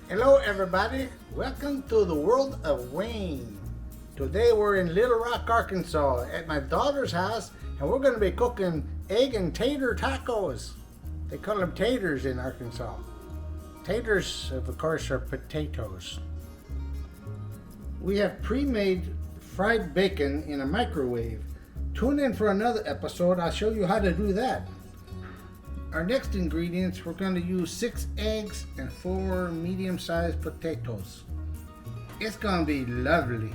Hello everybody, welcome to the world of Wayne. Today we're in Little Rock, Arkansas at my daughter's house and we're going to be cooking egg and tater tacos. They call them taters in Arkansas. Taters, of course, are potatoes. We have pre-made fried bacon in a microwave. Tune in for another episode, I'll show you how to do that. Our next ingredients, we're going to use 6 eggs and 4 medium-sized potatoes. It's going to be lovely.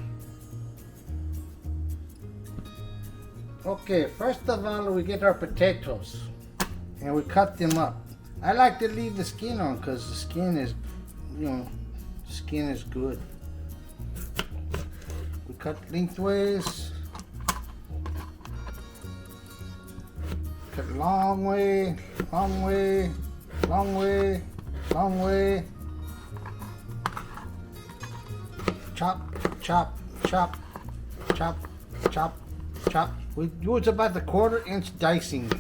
Okay, first of all, we get our potatoes and we cut them up. I like to leave the skin on because the skin is, skin is good. We cut lengthways. Cut long way, long way, long way, long way. Chop, chop, chop, chop, chop, chop. We use about the 1/4 inch dicing.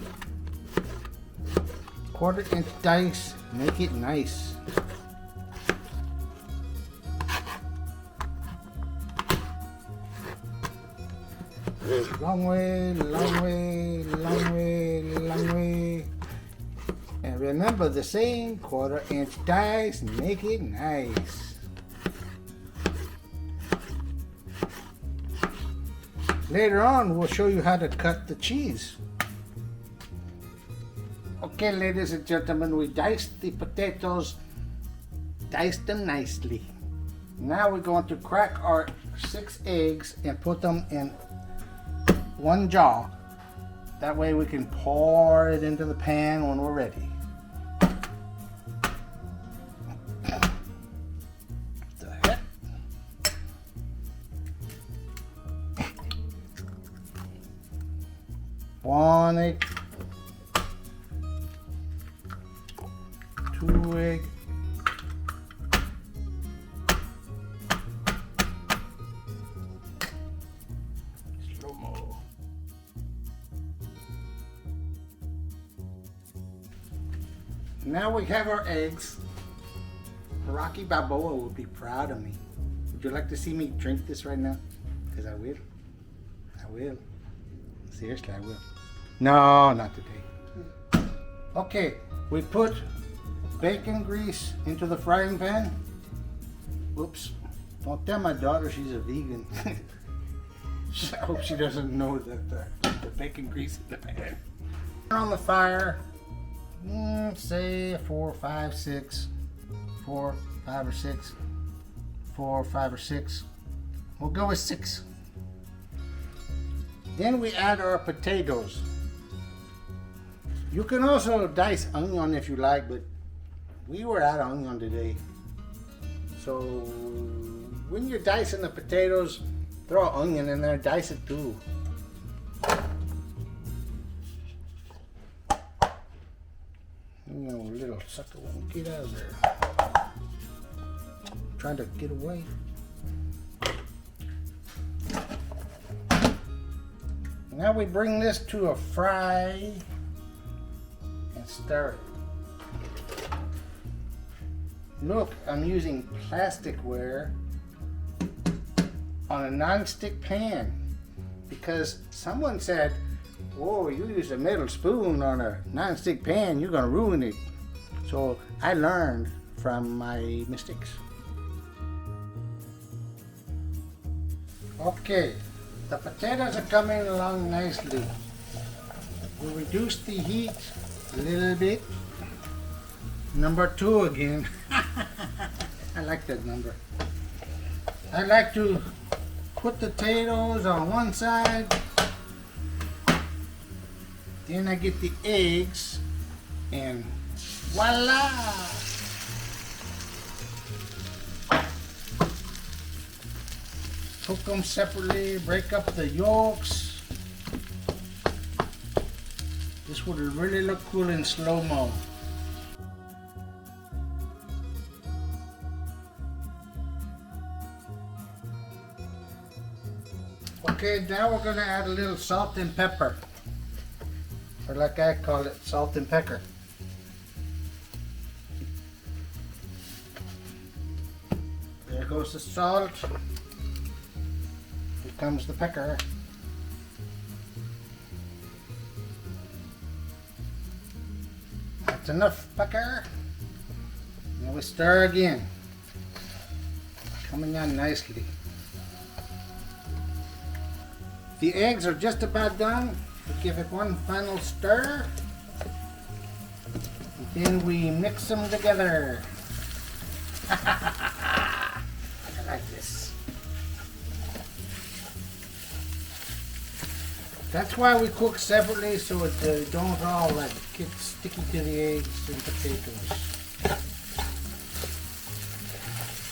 1/4 inch dice, make it nice. Long way, long way, long way, long way. And remember the same 1/4 inch dice, make it nice. Later on, we'll show you how to cut the cheese. Okay, ladies and gentlemen, we diced the potatoes, diced them nicely. Now we're going to crack our 6 eggs and put them in one jar. That way we can pour it into the pan when we're ready. What the heck? One egg, 2 egg, slow-mo. Now we have our eggs. Rocky Balboa will be proud of me. Would you like to see me drink this right now? Because I will. I will. Seriously, I will. No, not today. Okay, we put bacon grease into the frying pan. Oops. Don't tell my daughter she's a vegan. I hope she doesn't know that the bacon grease in the pan. Turn on the fire. Say 4, 5, 6. 4, 5, or 6. 4, 5, or 6. We'll go with 6. Then we add our potatoes. You can also dice onion if you like, but we were out of onion today. So when you're dicing the potatoes, throw an onion in there, dice it too. Little sucker won't get out of there. Trying to get away. Now we bring this to a fry and stir it. Look, I'm using plasticware on a non-stick pan because someone said, "Whoa, you use a metal spoon on a non-stick pan, you're gonna ruin it." So I learned from my mistakes. Okay, the potatoes are coming along nicely. We'll reduce the heat a little bit. Number 2 again. I like that number. I like to put the potatoes on one side. Then I get the eggs and voila! Cook them separately, break up the yolks. This would really look cool in slow-mo. Okay, now we're going to add a little salt and pepper. Or like I call it, salt and pepper. goes the salt. Here comes the pepper. That's enough pepper. Now we stir again. Coming on nicely. The eggs are just about done. We give it one final stir. And then we mix them together. I like this. That's why we cook separately, so it don't all like get sticky to the eggs and potatoes.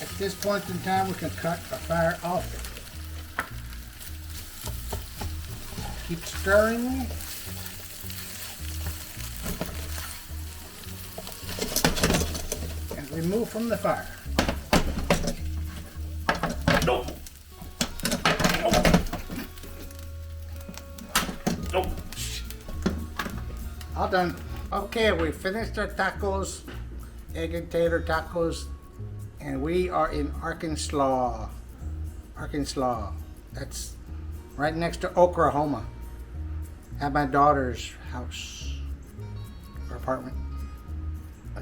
At this point in time, we can cut our fire off. Keep stirring. And remove from the fire. No. No. No. All done. Okay, we finished our tacos, egg and tater tacos, and we are in Arkansas. Arkansas. That's right next to Oklahoma. At my daughter's house or apartment.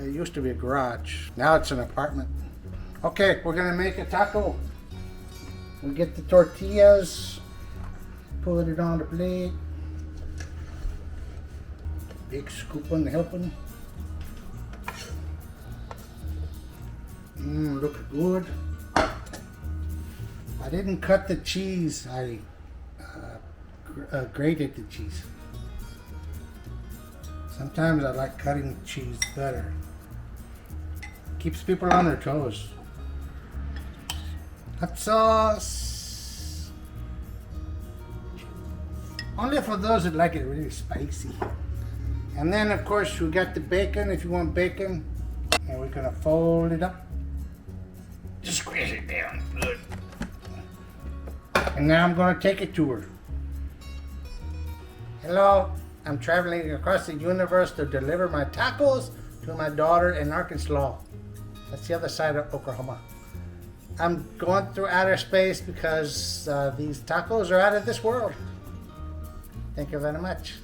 It used to be a garage. Now it's an apartment. Okay, we're gonna make a taco. We get the tortillas, put it on the plate. Big scoop on the helping. Look good. I didn't cut the cheese. I grated the cheese. Sometimes I like cutting cheese better. Keeps people on their toes. Hot sauce. Only for those that like it really spicy. And then of course we got the bacon if you want bacon. And we're gonna fold it up. Just squeeze it down. Good. And now I'm gonna take it to her. Hello, I'm traveling across the universe to deliver my tacos to my daughter in Arkansas. That's the other side of Oklahoma. I'm going through outer space because these tacos are out of this world. Thank you very much.